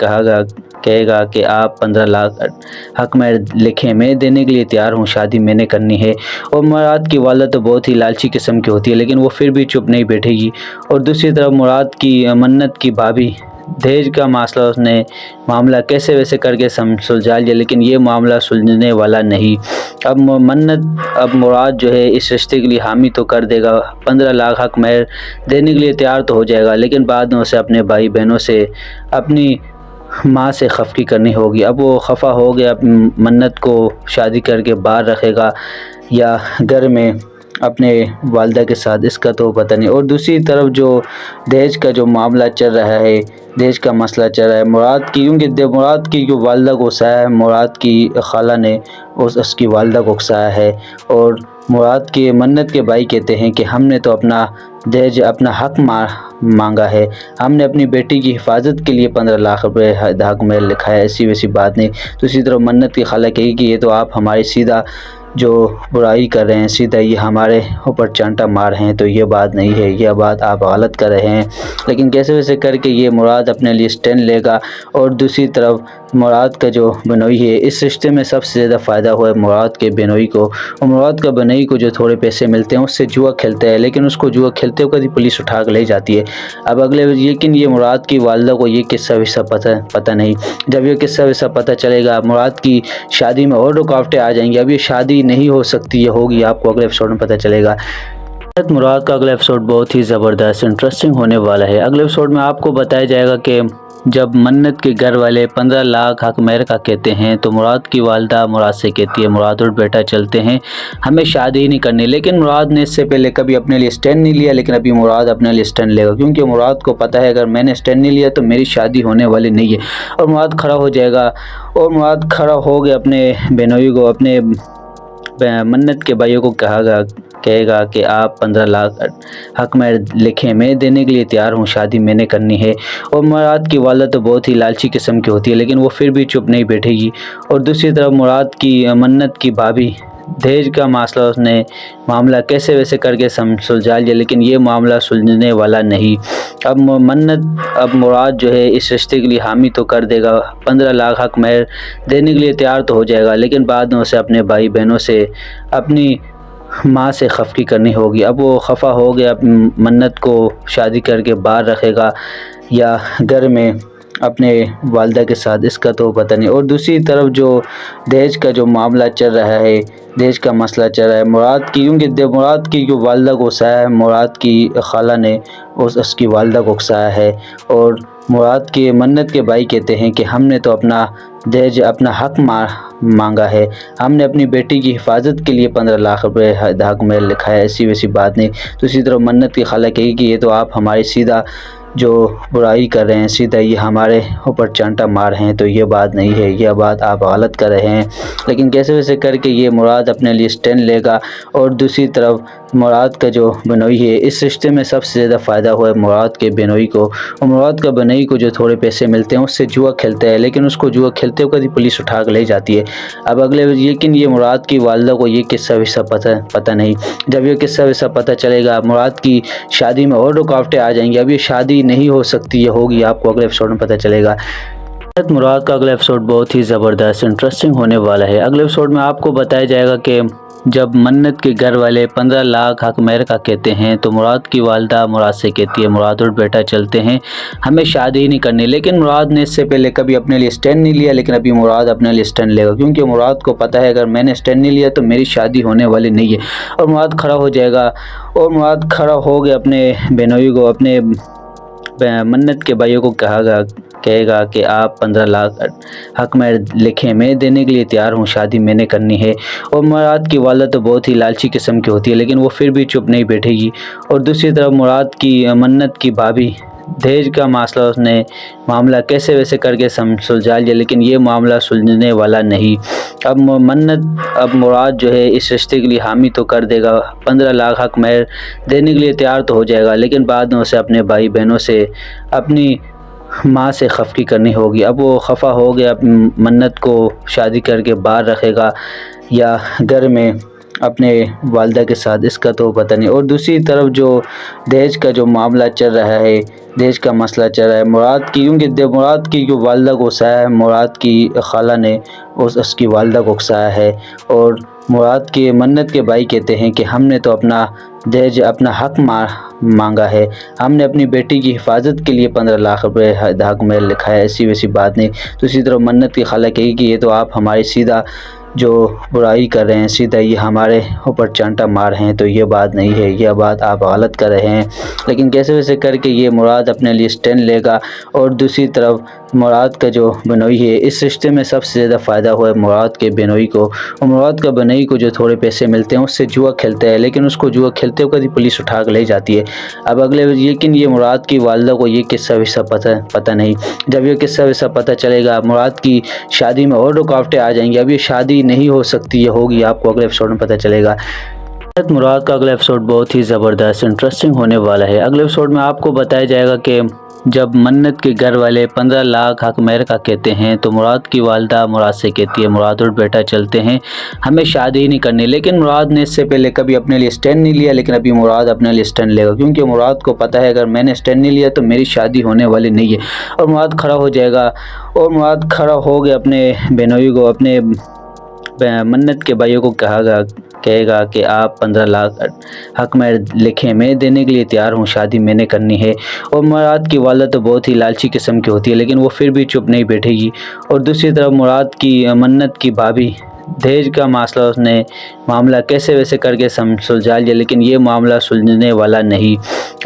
کہے گا کہ آپ 15 لاکھ حق مہر لکھیں، میں دینے کے لیے تیار ہوں، شادی میں نے کرنی ہے۔ اور مراد کی والدہ تو بہت ہی لالچی قسم کی ہوتی ہے، لیکن وہ پھر بھی چپ نہیں بیٹھے گی۔ اور دوسری طرف مراد کی منت کی بھابھی دہیج کا مسئلہ، اس نے معاملہ کیسے ویسے کر کے سلجھا لیا، لیکن یہ معاملہ سلجھنے والا نہیں۔ اب مراد جو ہے اس رشتے کے لیے حامی تو کر دے گا، 15 لاکھ حق مہر دینے کے لیے تیار تو ہو جائے گا، لیکن بعد میں اسے اپنے بھائی بہنوں سے، اپنی ماں سے خفگی کرنی ہوگی۔ اب وہ خفا ہو گیا، منت کو شادی کر کے باہر رکھے گا یا گھر میں اپنے والدہ کے ساتھ، اس کا تو پتہ نہیں۔ اور دوسری طرف جو دہیج کا جو معاملہ چل رہا ہے، دہیج کا مسئلہ چل رہا ہے مراد کی، کیونکہ مراد کی جو والدہ کو اکسایا ہے، مراد کی خالہ نے اس کی والدہ کو اکسایا ہے، اور مراد کے منت کے بھائی کہتے ہیں کہ ہم نے تو اپنا دہیج، اپنا حق مانگا ہے، ہم نے اپنی بیٹی کی حفاظت کے لیے 15 لاکھ روپے حق مہر لکھا ہے، ایسی ویسی بات نہیں۔ دوسری طرف منت کی خالہ کہی کہ یہ تو آپ ہمارے سیدھا جو برائی کر رہے ہیں سیدھا یہ ہمارے اوپر چانٹا مار رہے ہیں، تو یہ بات نہیں ہے، یہ بات آپ غلط کر رہے ہیں۔ لیکن کیسے ویسے کر کے یہ مراد اپنے لیے اسٹینڈ لے گا، اور دوسری طرف مراد کا جو بنوئی ہے اس رشتے میں سب سے زیادہ فائدہ ہوا ہے مراد کے بنوئی کو، اور مراد کا بنوئی کو جو تھوڑے پیسے ملتے ہیں اس سے جوا کھیلتا ہے، لیکن اس کو جوا کھیلتے ہوئے پولیس اٹھا کے لے جاتی ہے۔ اب لیکن یہ مراد کی والدہ کو یہ قصہ وصہ پتہ نہیں۔ جب یہ قصہ وصہ پتہ چلے گا، مراد کی شادی میں اور رکاوٹیں آ جائیں گی۔ اب یہ شادی نہیں ہو سکتی، یہ ہوگی، آپ کو اگلے ایپیسوڈ میں پتہ چلے گا۔ مراد کا اگلا ایپیسوڈ بہت ہی زبردست انٹرسٹنگ ہونے والا ہے۔ اگلے ایپیسوڈ میں آپ کو بتایا جائے گا کہ जब मन्नत के घर वाले 15 लाख हक महर का कहते हैं तो मुराद की वालदा मुराद से कहती है मुराद और बेटा चलते हैं, हमें शादी ही नहीं करनी। लेकिन मुराद ने इससे पहले कभी अपने लिए स्टैंड नहीं लिया, लेकिन अभी मुराद अपने लिए स्टैंड लेगा, क्योंकि मुराद को पता है अगर मैंने स्टैंड नहीं लिया तो मेरी शादी होने वाली नहीं है। और मुराद खड़ा हो जाएगा, और मुराद खड़ा हो गया अपने बहनोई को, अपने मन्नत के भाइयों को कहेगा कि आप 15 लाख हक महर लिखें, मैं देने के लिए तैयार हूँ, शादी मैंने करनी है। और मुराद की वालदा तो बहुत ही लालची किस्म की होती है, लेकिन वो फिर भी चुप नहीं बैठेगी। और दूसरी तरफ मुराद की मन्नत की भाभी दहेज का मसला, उसने मामला कैसे वैसे करके सुलझा लिया, लेकिन ये मामला सुलझने वाला नहीं। अब मुराद जो है इस रिश्ते के लिए हामी तो कर देगा, 15 लाख हक महर देने के लिए तैयार तो हो जाएगा, लेकिन बाद में उसे अपने भाई बहनों से, अपनी माँ से खफकी करनी होगी। अब वो खफा हो गया, मन्नत को शादी करके बाहर रखेगा या घर में अपने वालदा के साथ, इसका तो पता नहीं। और दूसरी तरफ जो दहेज का जो मामला चल रहा है, दहेज का मसला चल रहा है मुराद की, क्योंकि मुराद की जो वालदा को उकसाया है, मुराद की खाला ने उसकी वालदा को उकसाया है। और मुराद के मन्नत के भाई कहते हैं कि हमने तो अपना दहेज, अपना हक मांगा है, हमने अपनी बेटी की हिफाजत के लिए 15 लाख रुपए हक महर लिखा है, ऐसी वैसी बात नहीं। दूसरी तरफ मन्नत की खाला कही कि ये तो आप हमारी सीधा जो बुराई कर रहे हैं, सीधा ये हमारे ऊपर चांटा मार रहे हैं, तो ये बात नहीं है, यह बात आप गलत कर रहे हैं। लेकिन कैसे वैसे करके ये मुराद अपने लिए स्टैंड लेगा। और दूसरी तरफ मुराद का जो बनोई है, इस रिश्ते में सबसे ज़्यादा फ़ायदा हुआ है मुराद के बनोई को। और मुराद का बनोई को जो थोड़े पैसे मिलते हैं उससे जुआ खेलता है, लेकिन उसको जुआ खेलते हुए कभी पुलिस उठा कर ले जाती है। अब अगले, लेकिन ये मुराद की वालदा को ये किस्सा विस्सा पता नहीं। जब ये किस्सा विस्सा पता चलेगा, मुराद की शादी में और रुकावटें आ जाएंगी। अब ये शादी नहीं हो सकती, ये होगी, आपको अगले एपिसोड में पता चलेगा। मुराद का अगला एपिसोड बहुत ही ज़बरदस्त इंटरेस्टिंग होने वाला है। अगले एपिसोड में आपको बताया जाएगा कि जब मन्नत के घर वाले 15 लाख हक महर का कहते हैं तो मुराद की वालदा मुराद से कहती है मुराद और बेटा चलते हैं, हमें शादी ही नहीं करनी। लेकिन मुराद ने इससे पहले कभी अपने लिए स्टैंड नहीं लिया, लेकिन अभी मुराद अपने लिए स्टैंड लेगा, क्योंकि मुराद को पता है अगर मैंने स्टैंड नहीं लिया तो मेरी शादी होने वाली नहीं है। और मुराद खड़ा हो जाएगा, और मुराद खड़ा हो गया अपने बहनोई को, अपने मन्नत के भाइयों को कहेगा कि आप 15 लाख हक महर लिखें, मैं देने के लिए तैयार हूँ, शादी मैंने करनी है। और मुराद की वालदा तो बहुत ही लालची किस्म की होती है, लेकिन वो फिर भी चुप नहीं बैठेगी। और दूसरी तरफ मुराद की मन्नत की भाभी दहेज का मसला, उसने मामला कैसे वैसे करके सुलझा लिया, लेकिन ये मामला सुलझने वाला नहीं। अब मुराद जो है इस रिश्ते के लिए हामी तो कर देगा, 15 लाख हक महर देने के लिए तैयार तो हो जाएगा, लेकिन बाद में उसे अपने भाई बहनों से, अपनी माँ से खफकी करनी होगी। अब वो खफा हो गया, मन्नत को शादी करके बाहर रखेगा या घर में अपने वालदा के साथ, इसका तो पता नहीं। और दूसरी तरफ जो दहेज का जो मामला चल रहा है, दहेज का मसला चल रहा है मुराद की, क्योंकि मुराद की जो वालदा को उकसाया है, मुराद की खाला ने उसकी वालदा को उकसाया है। और मुराद के मन्नत के भाई कहते हैं कि हमने तो अपना दहेज, अपना हक मांगा है, हमने अपनी बेटी की हिफाजत के लिए 15 लाख रुपए हक महर लिखा है, ऐसी वैसी बात नहीं। दूसरी तरफ मन्नत की खाला कही कि ये तो आप हमारी सीधा जो बुराई कर रहे हैं, सीधा ये हमारे ऊपर चांटा मार रहे हैं, तो ये बात नहीं है, यह बात आप गलत कर रहे हैं। लेकिन कैसे वैसे करके ये मुराद अपने लिए स्टैंड लेगा। और दूसरी तरफ मुराद का जो बनोई है, इस रिश्ते में सबसे ज़्यादा फ़ायदा हुआ है मुराद के बनोई को। और मुराद का बनोई को जो थोड़े पैसे मिलते हैं उससे जुआ खेलता है, लेकिन उसको जुआ खेलते हुए कभी पुलिस उठा कर ले जाती है। अब अगले, लेकिन ये मुराद की वालदा को ये किस्सा विस्सा पता नहीं। जब ये किस्सा विस्सा पता चलेगा, मुराद की शादी में और रुकावटें आ जाएंगी। अब ये शादी नहीं हो सकती, ये होगी, आपको अगले एपिसोड में पता चलेगा। मुराद का अगला एपिसोड बहुत ही ज़बरदस्त इंटरेस्टिंग होने वाला है। अगले एपिसोड में आपको बताया जाएगा कि जब मन्नत के घर वाले 15 लाख हक महर का कहते हैं तो मुराद की वालदा मुराद से कहती है मुराद और बेटा चलते हैं, हमें शादी ही नहीं करनी। लेकिन मुराद ने इससे पहले कभी अपने लिए स्टैंड नहीं लिया, लेकिन अभी मुराद अपने लिए स्टैंड लेगा, क्योंकि मुराद को पता है अगर मैंने स्टैंड नहीं लिया तो मेरी शादी होने वाली नहीं है। और मुराद खड़ा हो जाएगा, और मुराद खड़ा हो गया अपने बहनोई को, अपने मन्नत के भाइयों को कहेगा कि आप 15 लाख हक महर लिखें, मैं देने के लिए तैयार हूँ, शादी मैंने करनी है। और मुराद की वालदा तो बहुत ही लालची किस्म की होती है, लेकिन वो फिर भी चुप नहीं बैठेगी। और दूसरी तरफ मुराद की मन्नत की भाभी दहेज का मसला उसने मामला कैसे वैसे करके सुलझा लिया, लेकिन ये मामला सुलझने वाला नहीं।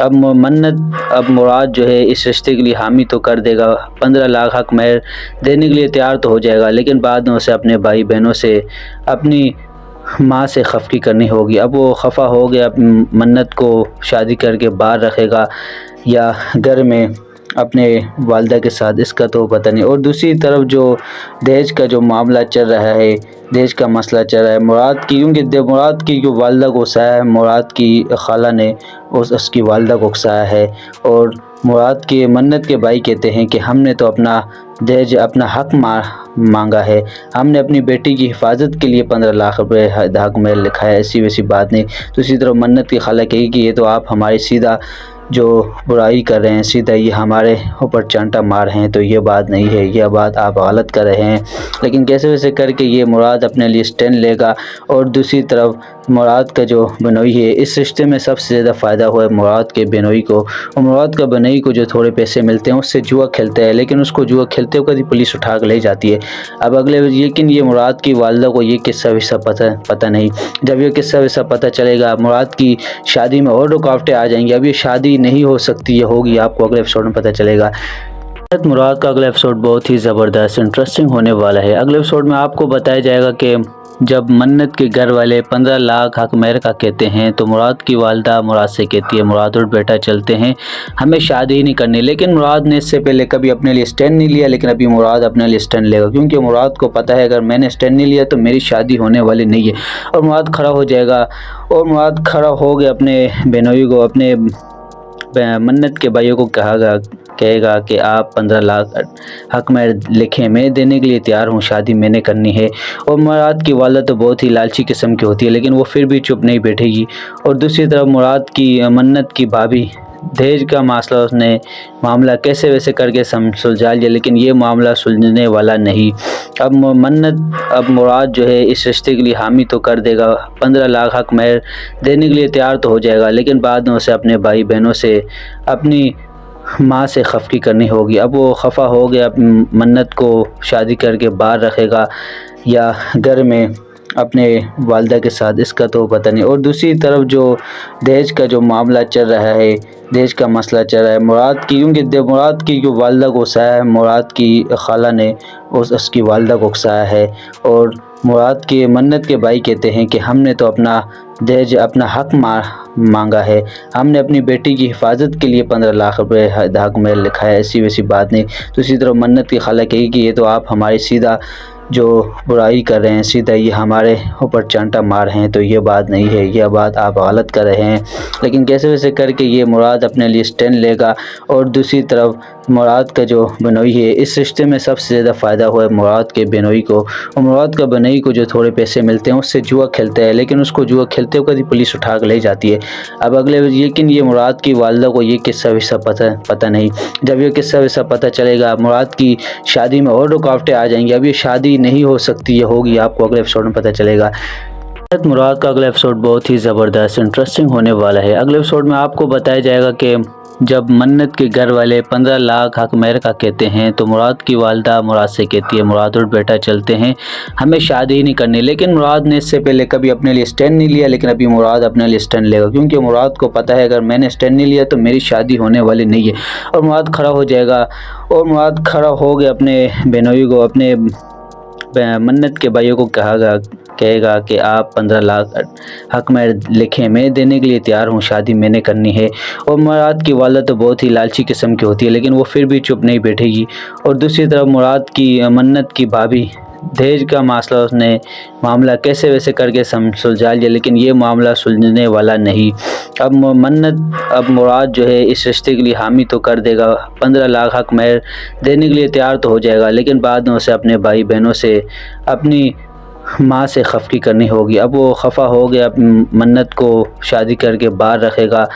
अब मुराद जो है इस रिश्ते के लिए हामी तो कर देगा, 15 लाख हक महर देने के लिए तैयार तो हो जाएगा, लेकिन बाद में उसे अपने भाई बहनों से अपनी माँ से खफकी करनी होगी। अब वो खफा हो गया, मन्नत को शादी करके बाहर रखेगा या घर में अपने वालदा के साथ, इसका तो पता नहीं। और दूसरी तरफ जो दहेज का जो मामला चल रहा है, दहेज का मसला चल रहा है मुराद की, क्योंकि मुराद की जो वालदा को उकसाया है, मुराद की खाला ने उसकी वालदा को उकसाया है। और मुराद की मन्नत के भाई कहते हैं कि हमने तो अपना दहेज, अपना हक मांगा है, हमने अपनी बेटी की हिफाजत के लिए 15 लाख रुपए हक में लिखा है, ऐसी वैसी बात नहीं। दूसरी तरफ मन्नत की खाला कही कि ये तो आप हमारी सीधा जो बुराई कर रहे हैं, सीधा ये हमारे ऊपर चांटा मार रहे हैं, तो ये बात नहीं है, यह बात आप गलत कर रहे हैं। लेकिन कैसे वैसे करके ये मुराद अपने लिए स्टैंड लेगा। और दूसरी तरफ मुराद का जो बनोई है, इस रिश्ते में सबसे ज़्यादा फ़ायदा हुआ है मुराद के बनोई को। और मुराद का बनोई को जो थोड़े पैसे मिलते हैं उससे जुआ खेलता है, लेकिन उसको जुआ खेलते हुए कभी पुलिस उठा कर ले जाती है। अब अगले, लेकिन ये मुराद की वालदा को ये किस्सा विस्सा पता नहीं। जब ये किस्सा विस्सा पता चलेगा, मुराद की शादी में और रुकावटें आ जाएंगी। अब ये शादी नहीं हो सकती, ये होगी, आपको अगले एपिसोड में पता चलेगा। मुराद का अगला एपिसोड बहुत ही ज़बरदस्त इंटरेस्टिंग होने वाला है। अगले एपिसोड में आपको बताया जाएगा कि जब मन्नत के घर वाले 15 लाख हक महर का कहते हैं, तो मुराद की वालदा मुराद से कहती है, मुराद और बेटा चलते हैं, हमें शादी ही नहीं करनी। लेकिन मुराद ने इससे पहले कभी अपने लिए स्टैंड नहीं लिया, लेकिन अभी मुराद अपने लिए स्टैंड लेगा, क्योंकि मुराद को पता है अगर मैंने स्टैंड नहीं लिया तो मेरी शादी होने वाली नहीं है। और मुराद खड़ा हो जाएगा। और मुराद खड़ा हो गया, अपने बहनोई को, अपने मन्नत के भाइयों को कहेगा कि आप 15 लाख हक महर लिखें, मैं देने के लिए तैयार हूँ, शादी मैंने करनी है। और मुराद की वालदा तो बहुत ही लालची किस्म की होती है, लेकिन वो फिर भी चुप नहीं बैठेगी। और दूसरी तरफ मुराद की मन्नत की भाभी, दहेज का मसला उसने मामला कैसे वैसे करके सुलझा लिया, लेकिन ये मामला सुलझने वाला नहीं। अब मुराद जो है इस रिश्ते के लिए हामी तो कर देगा, 15 लाख हक महर देने के लिए तैयार तो हो जाएगा, लेकिन बाद में उसे अपने भाई बहनों से अपनी माँ से खफकी करनी होगी। अब वो खफा हो गया, मन्नत को शादी करके बाहर रखेगा या घर में अपने वालदा के साथ, इसका तो पता नहीं। और दूसरी तरफ जो दहेज का जो मामला चल रहा है, दहेज का मसला चल रहा है मुराद की, क्योंकि मुराद की जो वालदा को उकसाया है, मुराद की खाला ने उसकी वालदा को उकसाया है। और मुराद की मन्नत के भाई कहते हैं कि हमने तो अपना दहेज, अपना हक मांगा है, हमने अपनी बेटी की हिफाजत के लिए 15 लाख रुपए हक में लिखा है, ऐसी वैसी बात नहीं। दूसरी तरफ मन्नत की खाला कही कि ये तो आप हमारी सीधा जो बुराई कर रहे हैं, सीधा ये हमारे ऊपर चांटा मार रहे हैं, तो ये बात नहीं है, यह बात आप गलत कर रहे हैं। लेकिन कैसे वैसे करके ये मुराद अपने लिए स्टैंड लेगा। और दूसरी तरफ मुराद का जो बनोई है, इस रिश्ते में सबसे ज़्यादा फ़ायदा हुआ है मुराद के बनोई को। और मुराद का बनोई को जो थोड़े पैसे मिलते हैं उससे जुआ खेलता है, लेकिन उसको जुआ खेलते हुए कभी पुलिस उठा कर ले जाती है। अब अगले, लेकिन ये मुराद की वालदा को ये किस्सा विस्सा पता नहीं। जब ये किस्सा विस्सा पता चलेगा, मुराद की शादी में और रुकावटें आ जाएंगी। अब ये शादी नहीं हो सकती, ये होगी, आपको अगले एपिसोड में पता चलेगा। मुराद का अगला एपिसोड बहुत ही ज़बरदस्त इंटरेस्टिंग होने वाला है। अगले एपिसोड में आपको बताया जाएगा कि जब मन्नत के घर वाले 15 लाख हक महर का कहते हैं, तो मुराद की वालदा मुराद से कहती है, मुराद और बेटा चलते हैं, हमें शादी ही नहीं करनी। लेकिन मुराद ने इससे पहले कभी अपने लिए स्टैंड नहीं लिया, लेकिन अभी मुराद अपने लिए स्टैंड लेगा, क्योंकि मुराद को पता है अगर मैंने स्टैंड नहीं लिया तो मेरी शादी होने वाली नहीं है। और मुराद खड़ा हो जाएगा। और मुराद खड़ा हो गया, अपने बहनोई को, अपने मन्नत के भाइयों को कहेगा कि आप 15 लाख हक महर लिखें, मैं देने के लिए तैयार हूँ, शादी मैंने करनी है। और मुराद की वालदा तो बहुत ही लालची किस्म की होती है, लेकिन वो फिर भी चुप नहीं बैठेगी। और दूसरी तरफ मुराद की मन्नत की भाभी, दहेज का मसला उसने मामला कैसे वैसे करके सुलझा लिया, लेकिन ये मामला सुलझने वाला नहीं। अब मुराद जो है इस रिश्ते के लिए हामी तो कर देगा, 15 लाख हक महर देने के लिए तैयार तो हो जाएगा, लेकिन बाद में उसे अपने भाई बहनों से अपनी माँ से खफकी करनी होगी। अब वो खफा हो गया, मन्नत को शादी करके बाहर रखेगा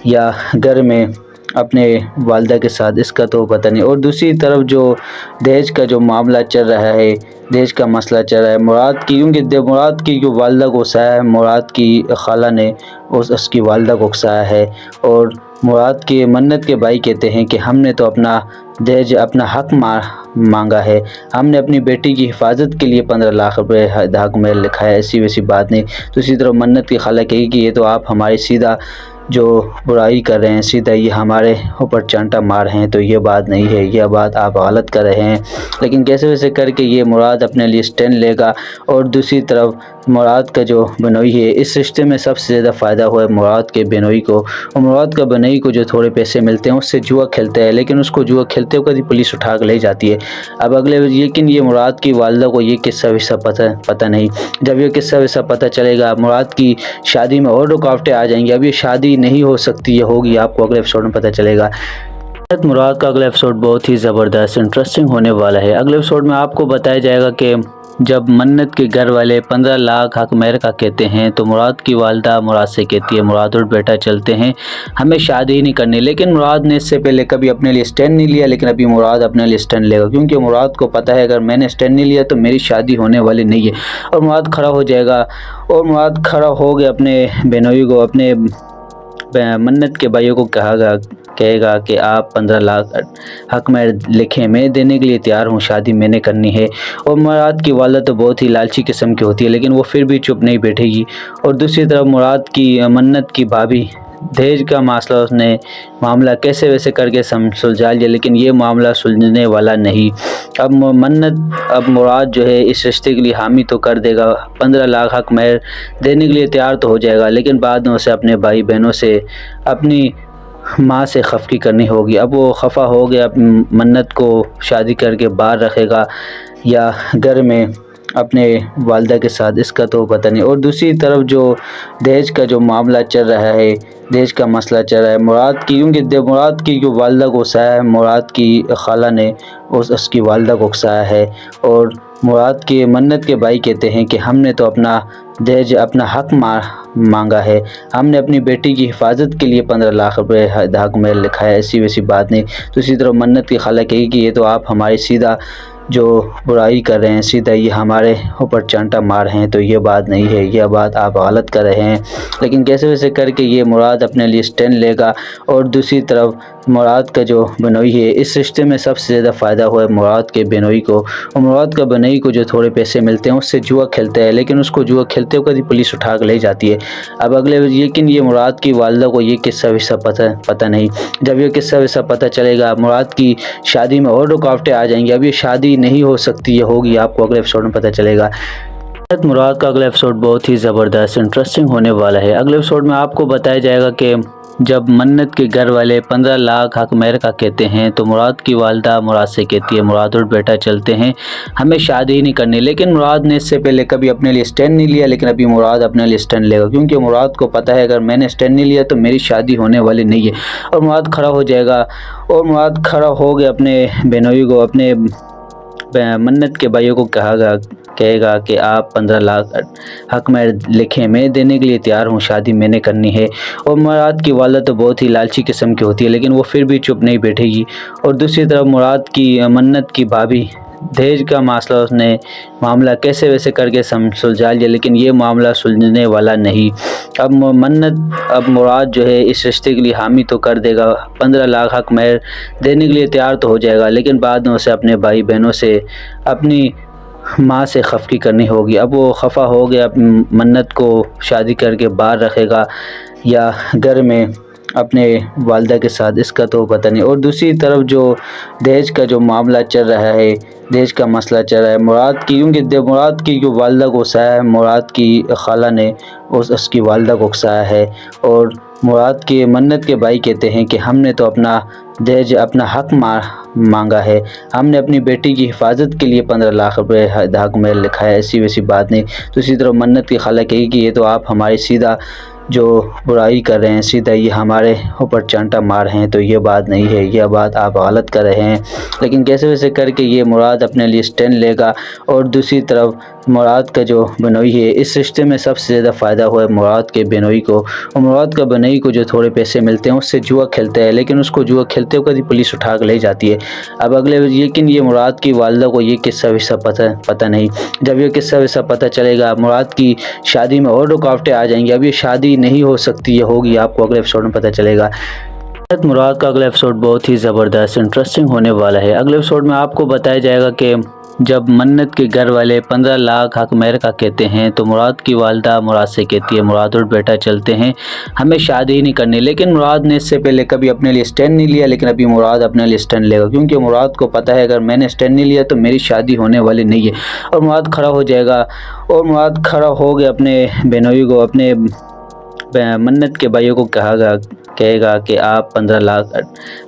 या घर में अपने वालदा के साथ, इसका तो पता नहीं। और दूसरी तरफ जो दहेज का जो मामला चल रहा है, दहेज का मसला चल रहा है मुराद की, क्योंकि मुराद की जो वालदा को उकसाया है, मुराद की खाला ने उसकी वालदा को उकसाया है। और मुराद की मन्नत के भाई कहते हैं कि हमने तो अपना दहेज अपना हक मांगा है, हमने अपनी बेटी की हिफाजत के लिए 15 लाख रुपए हक में लिखा है, ऐसी वैसी बात नहीं। तो इसी तरह मन्नत की खाला कही कि ये तो आप हमारी सीधा जो बुराई कर रहे हैं, सीधा ये हमारे ऊपर चांटा मार रहे हैं, तो ये बात नहीं है, यह बात आप गलत कर रहे हैं। लेकिन कैसे वैसे करके ये मुराद अपने लिए स्टैंड लेगा। और दूसरी तरफ मुराद का जो बनोई है, इस रिश्ते में सबसे ज़्यादा फ़ायदा हुआ है मुराद के बनोई को। और मुराद का बनोई को जो थोड़े पैसे मिलते हैं उससे जुआ खेलता है, लेकिन उसको जुआ खेलते हुए कभी पुलिस उठा कर ले जाती है। अब अगले लेकिन ये मुराद की वालदा को ये किस्सा विस्सा पता नहीं। जब ये किस्सा विस्सा पता चलेगा, मुराद की शादी में और रुकावटें आ जाएंगी। अब ये शादी नहीं हो सकती, ये होगी, आपको अगले एपिसोड में पता चलेगा। मुराद का अगला एपिसोड बहुत ही ज़बरदस्त इंटरेस्टिंग होने वाला है। अगले एपिसोड में आपको बताया जाएगा कि जब मन्नत के घर वाले 15 लाख हक मेहर का कहते हैं तो मुराद की वालदा मुराद से कहती है, मुराद और बेटा चलते हैं, हमें शादी ही नहीं करनी। लेकिन मुराद ने इससे पहले कभी अपने लिए स्टैंड नहीं लिया, लेकिन अभी मुराद अपने लिए स्टैंड लेगा, क्योंकि मुराद को पता है अगर मैंने स्टैंड नहीं लिया तो मेरी शादी होने वाली नहीं है। और मुराद खड़ा हो जाएगा। और मुराद खड़ा हो गया अपने बेनोई को, अपने मन्नत के भाइयों को कहेगा कि आप 15 लाख हक में लिखें, मैं देने के लिए तैयार हूँ, शादी मैंने करनी है। और मुराद की वालदा तो बहुत ही लालची किस्म की होती है, लेकिन वो फिर भी चुप नहीं बैठेगी। और दूसरी तरफ मुराद की मन्नत की भाभी दहेज का मामला कैसे वैसे करके सुलझा लिया, लेकिन ये मामला सुलझने वाला नहीं। अब मुराद जो है इस रिश्ते के लिए हामी तो कर देगा, 15 लाख हक मेहर देने के लिए तैयार तो हो जाएगा, लेकिन बाद में उसे अपने भाई बहनों से, अपनी माँ से खफकी करनी होगी। अब वो खफा हो गया, मन्नत को शादी करके बाहर रखेगा या घर में अपने वालदा के साथ, इसका तो पता नहीं। और दूसरी तरफ जो दहेज का जो मामला चल रहा है, दहेज का मसला चल रहा है मुराद की, क्योंकि मुराद की जो वालदा को उकसाया है, मुराद की खाला ने उसकी वालदा को उकसाया है। और मुराद के मन्नत के भाई कहते हैं कि हमने तो अपना दहेज अपना हक मांगा है, हमने अपनी बेटी की हिफाजत के लिए 15 लाख रुपए हक में लिखा है, ऐसी वैसी बात नहीं। तो इसी तरह मन्नत की खाला कही कि ये तो आप हमारी सीधा जो बुराई कर रहे हैं, सीधा ये हमारे ऊपर चांटा मार रहे हैं, तो ये बात नहीं है, यह बात आप गलत कर रहे हैं। लेकिन कैसे वैसे करके ये मुराद अपने लिए स्टैंड लेगा। और दूसरी तरफ मुराद का जो बनोई है, इस रिश्ते में सबसे ज़्यादा फ़ायदा हुआ है मुराद के बनोई को। और मुराद का बनोई को जो थोड़े पैसे मिलते हैं उससे जुआ खेलता है, लेकिन उसको जुआ खेलते हुए कभी पुलिस उठा कर ले जाती है। अब अगले लेकिन ये मुराद की वालदा को ये किस्सा विस्सा पता नहीं। जब ये किस्सा विस्सा पता चलेगा, मुराद की शादी में और रुकावटें आ जाएंगी। अब ये शादी नहीं हो सकती, ये होगी, आपको अगले एपिसोड में पता चलेगा। मुराद का अगला एपिसोड बहुत ही ज़बरदस्त इंटरेस्टिंग होने वाला है। अगले एपिसोड में आपको बताया जाएगा कि जब मन्नत के घर वाले 15 लाख हक मेहर का कहते हैं तो मुराद की वालदा मुराद से कहती है, मुराद और बेटा चलते हैं, हमें शादी ही नहीं करनी। लेकिन मुराद ने इससे पहले कभी अपने लिए स्टैंड नहीं लिया, लेकिन अभी मुराद अपने लिए स्टैंड लेगा, क्योंकि मुराद को पता है अगर मैंने स्टैंड नहीं लिया तो मेरी शादी होने वाली नहीं है। और मुराद खड़ा हो जाएगा। और मुराद खड़ा हो गया अपने बेनोई को, अपने मन्नत के भाइयों को कहेगा कि आप 15 लाख हक में लिखें, मैं देने के लिए तैयार हूँ, शादी मैंने करनी है। और मुराद की वालदा तो बहुत ही लालची किस्म की होती है, लेकिन वो फिर भी चुप नहीं बैठेगी। और दूसरी तरफ मुराद की मन्नत की भाभी दहेज का मामला कैसे वैसे करके सुलझा लिया, लेकिन ये मामला सुलझने वाला नहीं। अब मुराद जो है इस रिश्ते के लिए हामी तो कर देगा, 15 लाख हक मेहर देने के लिए तैयार तो हो जाएगा, लेकिन बाद में उसे अपने भाई बहनों से, अपनी माँ से खफकी करनी होगी। अब वो खफा हो गया, मन्नत को शादी करके बाहर रखेगा या घर में अपने वालदा के साथ, इसका तो पता नहीं। और दूसरी तरफ जो दहेज का जो मामला चल रहा है, दहेज का मसला चल रहा है मुराद की, क्योंकि मुराद की जो वालदा को उकसाया है, मुराद की खाला ने उसकी वालदा को उकसाया है। और मुराद के मन्नत के भाई कहते हैं कि हमने तो अपना दहेज अपना हक मांगा है, हमने अपनी बेटी की हिफाजत के लिए 15 लाख रुपए हक में लिखा है, ऐसी वैसी बात नहीं। तो इसी तरह मन्नत की खाला कही कि ये तो आप हमारी सीधा जो बुराई कर रहे हैं, सीधा ये हमारे ऊपर चांटा मार रहे हैं, तो ये बात नहीं है, यह बात आप गलत कर रहे हैं। लेकिन कैसे वैसे करके ये मुराद अपने लिए स्टैंड लेगा। और दूसरी तरफ मुराद का जो बनोई है, इस रिश्ते में सबसे ज़्यादा फ़ायदा हुआ है मुराद के बनोई को। और मुराद का बनोई को जो थोड़े पैसे मिलते हैं उससे जुआ खेलता है, लेकिन उसको जुआ खेलते हुए कभी पुलिस उठा कर ले जाती है। अब अगले लेकिन ये मुराद की वालदा को ये किस्सा विस्सा पता नहीं। जब ये किस्सा विस्सा पता चलेगा, मुराद की शादी में और रुकावटें आ जाएंगी। अब ये शादी नहीं हो सकती, ये होगी, आपको अगले एपिसोड में पता चलेगा। मुराद का अगला एपिसोड बहुत ही ज़बरदस्त इंटरेस्टिंग होने वाला है। अगले एपिसोड में आपको बताया जाएगा कि जब मन्नत के घर वाले 15 लाख हक मेहर का कहते हैं तो मुराद की वालदा मुराद से कहती है, मुराद और बेटा चलते हैं, हमें शादी ही नहीं करनी। लेकिन मुराद ने इससे पहले कभी अपने लिए स्टैंड नहीं लिया, लेकिन अभी मुराद अपने लिए स्टैंड लेगा, क्योंकि मुराद को पता है अगर मैंने स्टैंड नहीं लिया तो मेरी शादी होने वाली नहीं है। और मुराद खड़ा हो जाएगा, और मुराद खड़ा हो गया अपने बेनोई को, अपने मन्नत के भाइयों को कहेगा कि आप 15 लाख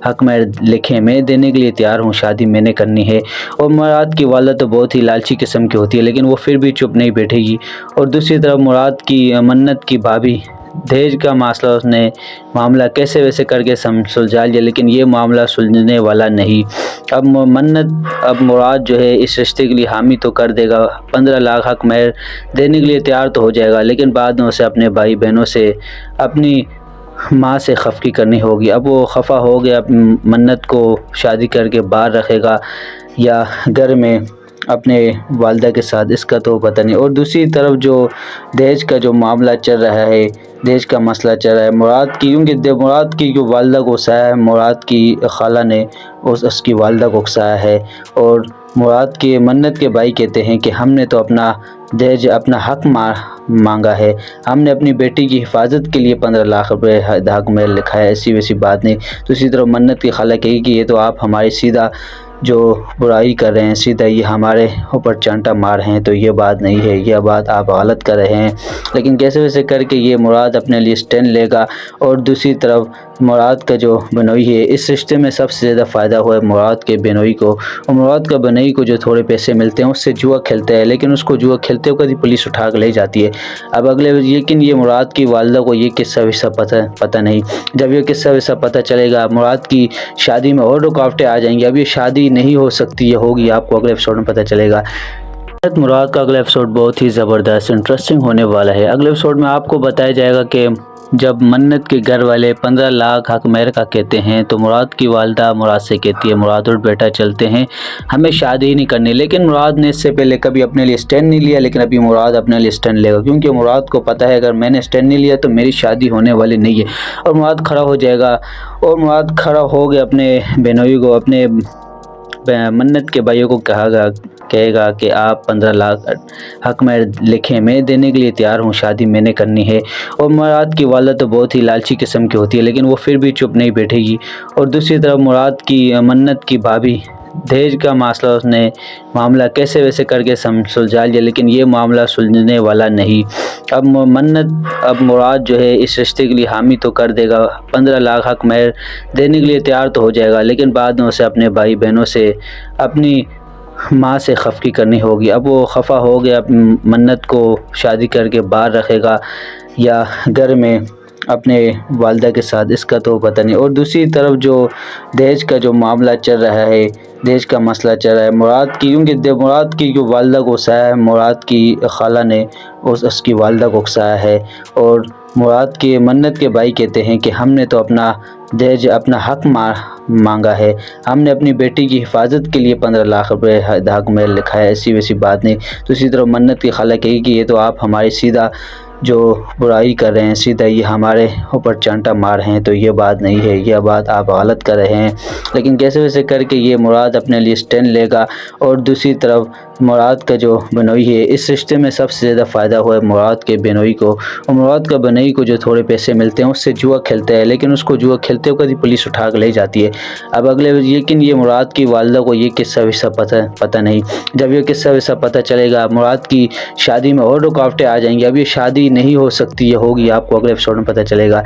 हक में लिखें, मैं देने के लिए तैयार हूँ, शादी मैंने करनी है। और मुराद की वालदा तो बहुत ही लालची किस्म की होती है, लेकिन वो फिर भी चुप नहीं बैठेगी। और दूसरी तरफ मुराद की मन्नत की भाभी दहेज का मसला, उसने मामला कैसे वैसे करके सुलझा लिया, लेकिन ये मामला सुलझने वाला नहीं। अब मुराद जो है इस रिश्ते के लिए हामी तो कर देगा, 15 लाख हक मेहर देने के लिए तैयार तो हो जाएगा, लेकिन बाद में उसे अपने भाई बहनों से, अपनी माँ से खफकी करनी होगी। अब वो खफा हो गया, मन्नत को शादी करके बाहर रखेगा या घर में अपने वालदा के साथ, इसका तो पता नहीं। और दूसरी तरफ जो दहेज का जो मामला चल रहा है, दहेज का मसला चल रहा है मुराद की, क्योंकि मुराद की जो वालदा को उकसाया है, मुराद की खाला ने उसकी वालदा को उकसाया है। और मुराद के मन्नत के भाई कहते हैं कि हमने तो अपना दहेज, अपना हक मांगा है, हमने अपनी बेटी की हिफाजत के लिए 15 लाख रुपए हक में लिखा है, ऐसी वैसी बात नहीं। दूसरी तरफ मन्नत की खाला कही कि ये तो आप हमारी सीधा जो बुराई कर रहे हैं, सीधा ये हमारे ऊपर चांटा मार रहे हैं, तो ये बात नहीं है, यह बात आप गलत कर रहे हैं। लेकिन कैसे वैसे करके ये मुराद अपने लिए स्टैंड लेगा। और दूसरी तरफ मुराद का जो बेनोई है, इस रिश्ते में सबसे ज़्यादा फ़ायदा हुआ है मुराद के बेनोई को। और मुराद का बेनोई को जो थोड़े पैसे मिलते हैं उससे जुआ खेलता है, लेकिन उसको जुआ खेलते हुए पुलिस उठा कर ले जाती है। अब अगले, लेकिन ये मुराद की वालदा को ये किस्सा विस्सा पता नहीं। जब ये किस्सा विस्सा पता चलेगा, मुराद की शादी में और रुकावटें आ जाएंगी। अब ये शादी नहीं हो सकती, ये होगी, आपको अगले एपिसोड में पता चलेगा। मुराद का अगला एपिसोड बहुत ही ज़बरदस्त इंटरेस्टिंग होने वाला है। अगले एपिसोड में आपको बताया जाएगा कि जब मन्नत के घर वाले 15 लाख हक मेहर का कहते हैं तो मुराद की वालदा मुराद से कहती है, मुराद और बेटा चलते हैं, हमें शादी ही नहीं करनी। लेकिन मुराद ने इससे पहले कभी अपने लिए स्टैंड नहीं लिया, लेकिन अभी मुराद अपने लिए स्टैंड लेगा, क्योंकि मुराद को पता है अगर मैंने स्टैंड नहीं लिया तो मेरी शादी होने वाली नहीं है। और मुराद खड़ा हो जाएगा, और मुराद खड़ा हो गया अपने बेनोई को, अपने मन्नत के भाइयों को कहेगा कि आप 15 लाख हक में लिखें, मैं देने के लिए तैयार हूँ, शादी मैंने करनी है। और मुराद की वालदा तो बहुत ही लालची किस्म की होती है, लेकिन वो फिर भी चुप नहीं बैठेगी। और दूसरी तरफ मुराद की मन्नत की भाभी दहेज का मसला, उसने मामला कैसे वैसे करके सुलझा लिया, लेकिन ये मामला सुलझने वाला नहीं। अब मुराद जो है इस रिश्ते के लिए हामी तो कर देगा, 15 लाख हक मेहर देने के लिए तैयार तो हो जाएगा, लेकिन बाद में उसे अपने भाई बहनों से, अपनी माँ से खफकी करनी होगी। अब वो खफा हो गया, मन्नत को शादी करके बाहर रखेगा या घर में अपने वालदा के साथ, इसका तो पता नहीं। और दूसरी तरफ जो दहेज का जो मामला चल रहा है, दहेज का मसला चल रहा है मुराद की, क्योंकि मुराद की जो वालदा को उकसाया है, मुराद की खाला ने उसकी वालदा को उकसाया है। और मुराद के मन्नत के भाई कहते हैं कि हमने तो अपना दहेज, अपना हक मांगा है, हमने अपनी बेटी की हिफाजत के लिए 15 लाख रुपए हक में लिखा है, ऐसी वैसी बात नहीं। दूसरी तरफ मन्नत की खाला कही कि ये तो आप हमारी सीधा जो बुराई कर रहे हैं, सीधा ये हमारे ऊपर चांटा मार रहे हैं, तो ये बात नहीं है, यह बात आप गलत कर रहे हैं। लेकिन कैसे वैसे करके ये मुराद अपने लिए स्टैंड लेगा। और दूसरी तरफ मुराद का जो बेनोई है, इस रिश्ते में सबसे ज़्यादा फ़ायदा हुआ है मुराद के बेनोई को। और मुराद का बेनोई को जो थोड़े पैसे मिलते हैं उससे जुआ खेलता है, लेकिन उसको जुआ खेलते हुए पुलिस उठा कर ले जाती है। अब अगले, लेकिन ये मुराद की वालदा को ये किस्सा विस्सा पता नहीं। जब ये किस्सा विस्सा पता चलेगा, मुराद की शादी में और रुकावटें आ जाएंगी। अब ये शादी नहीं हो सकती, ये होगी, आपको अगले एपिसोड में पता चलेगा।